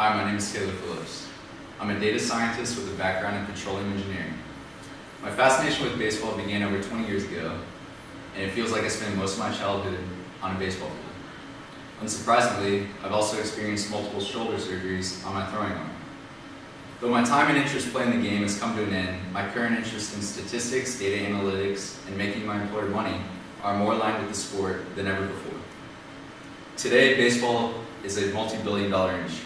Hi, my name is Taylor Phillips. I'm a data scientist with a background in petroleum engineering. My fascination with baseball began over 20 years ago, and it feels like I spent most of my childhood on a baseball field. Unsurprisingly, I've also experienced multiple shoulder surgeries on my throwing arm. Though my time and interest playing the game has come to an end, my current interest in statistics, data analytics, and making my employer money are more aligned with the sport than ever before. Today, baseball is a multi-billion-dollar industry.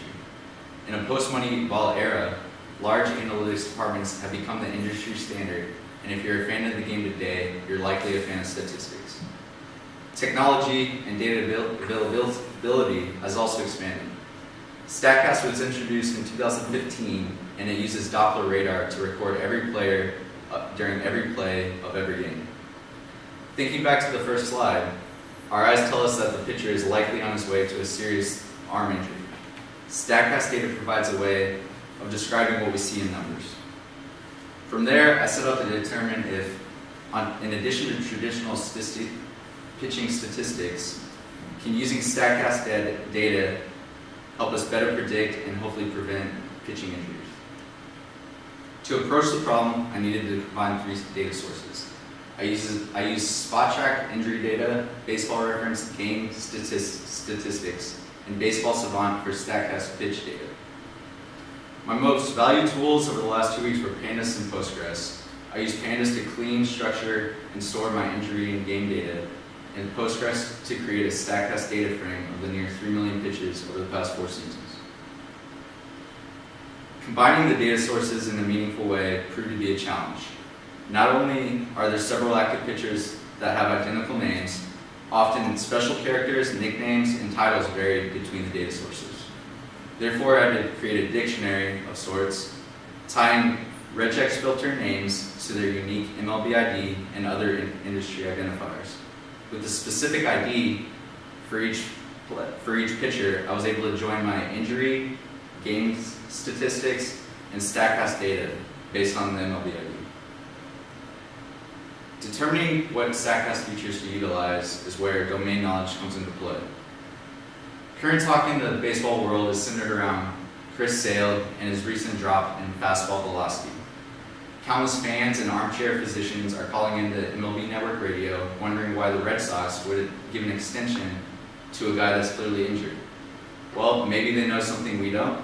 In a post-Moneyball era, large analytics departments have become the industry standard, and if you're a fan of the game today, you're likely a fan of statistics. Technology and data availability has also expanded. StatCast was introduced in 2015, and it uses Doppler radar to record every player during every play of every game. Thinking back to the first slide, our eyes tell us that the pitcher is likely on his way to a serious arm injury. StatCast data provides a way of describing what we see in numbers. From there, I set out to determine if, in addition to traditional pitching statistics, can using StatCast data help us better predict and hopefully prevent pitching injuries. To approach the problem, I needed to combine three data sources. I use SpotTrack injury data, Baseball Reference game statistics, and Baseball Savant for StatCast pitch data. My most valued tools over the last 2 weeks were Pandas and Postgres. I used Pandas to clean, structure, and store my injury and game data, and Postgres to create a StatCast data frame of the near 3 million pitches over the past 4 seasons. Combining the data sources in a meaningful way proved to be a challenge. Not only are there several active pitchers that have identical names, often special characters, nicknames, and titles vary between the data sources. Therefore, I had to create a dictionary of sorts, tying regex filter names to their unique MLB ID and other industry identifiers. With a specific ID for each pitcher, I was able to join my injury, game statistics, and StatCast data based on the MLB ID. Determining what StatCast features to utilize is where domain knowledge comes into play. Current talk in the baseball world is centered around Chris Sale and his recent drop in fastball velocity. Countless fans and armchair physicians are calling into MLB Network Radio wondering why the Red Sox would give an extension to a guy that's clearly injured. Well, maybe they know something we don't.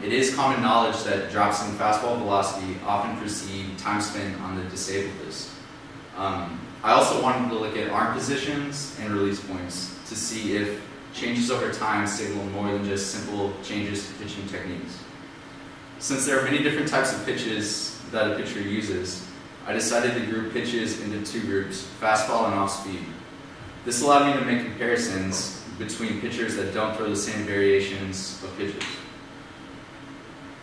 It is common knowledge that drops in fastball velocity often precede time spent on the disabled list. I also wanted to look at arm positions and release points to see if changes over time signal more than just simple changes to pitching techniques. Since there are many different types of pitches that a pitcher uses, I decided to group pitches into 2 groups, fastball and off-speed. This allowed me to make comparisons between pitchers that don't throw the same variations of pitches.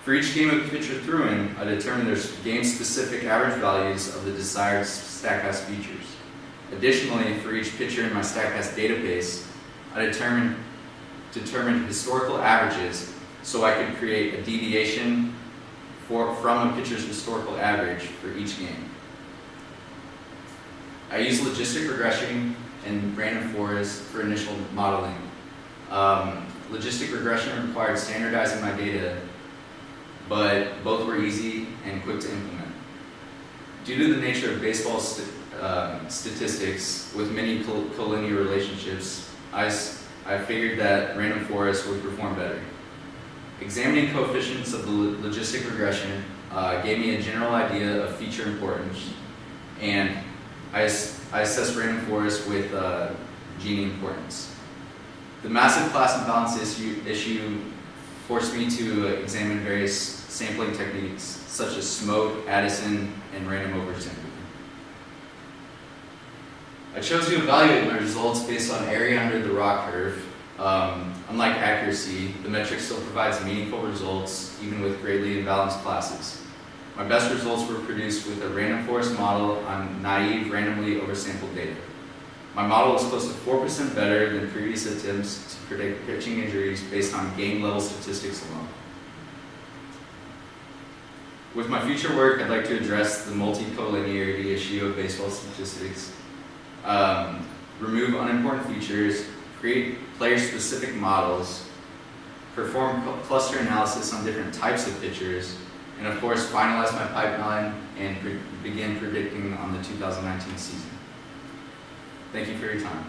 For each game a pitcher threw in, I determined their game-specific average values of the desired StatCast features. Additionally, for each pitcher in my StatCast database, I determined historical averages so I could create a deviation from a pitcher's historical average for each game. I used logistic regression and random forest for initial modeling. Logistic regression required standardizing my data, but both were easy and quick to implement. Due to the nature of baseball statistics with many collinear relationships, I figured that random forest would perform better. Examining coefficients of the logistic regression gave me a general idea of feature importance, and I assessed random forest with Gini importance. The massive class imbalance issue forced me to examine various sampling techniques such as Smoke, Addison, and random oversampling. I chose to evaluate my results based on area under the raw curve. Unlike accuracy, the metric still provides meaningful results even with greatly imbalanced classes. My best results were produced with a random forest model on naive, randomly oversampled data. My model was close to 4% better than previous attempts to predict pitching injuries based on game-level statistics alone. With my future work, I'd like to address the multi-collinearity issue of baseball statistics, remove unimportant features, create player-specific models, perform cluster analysis on different types of pitchers, and of course finalize my pipeline and begin predicting on the 2019 season. Thank you for your time.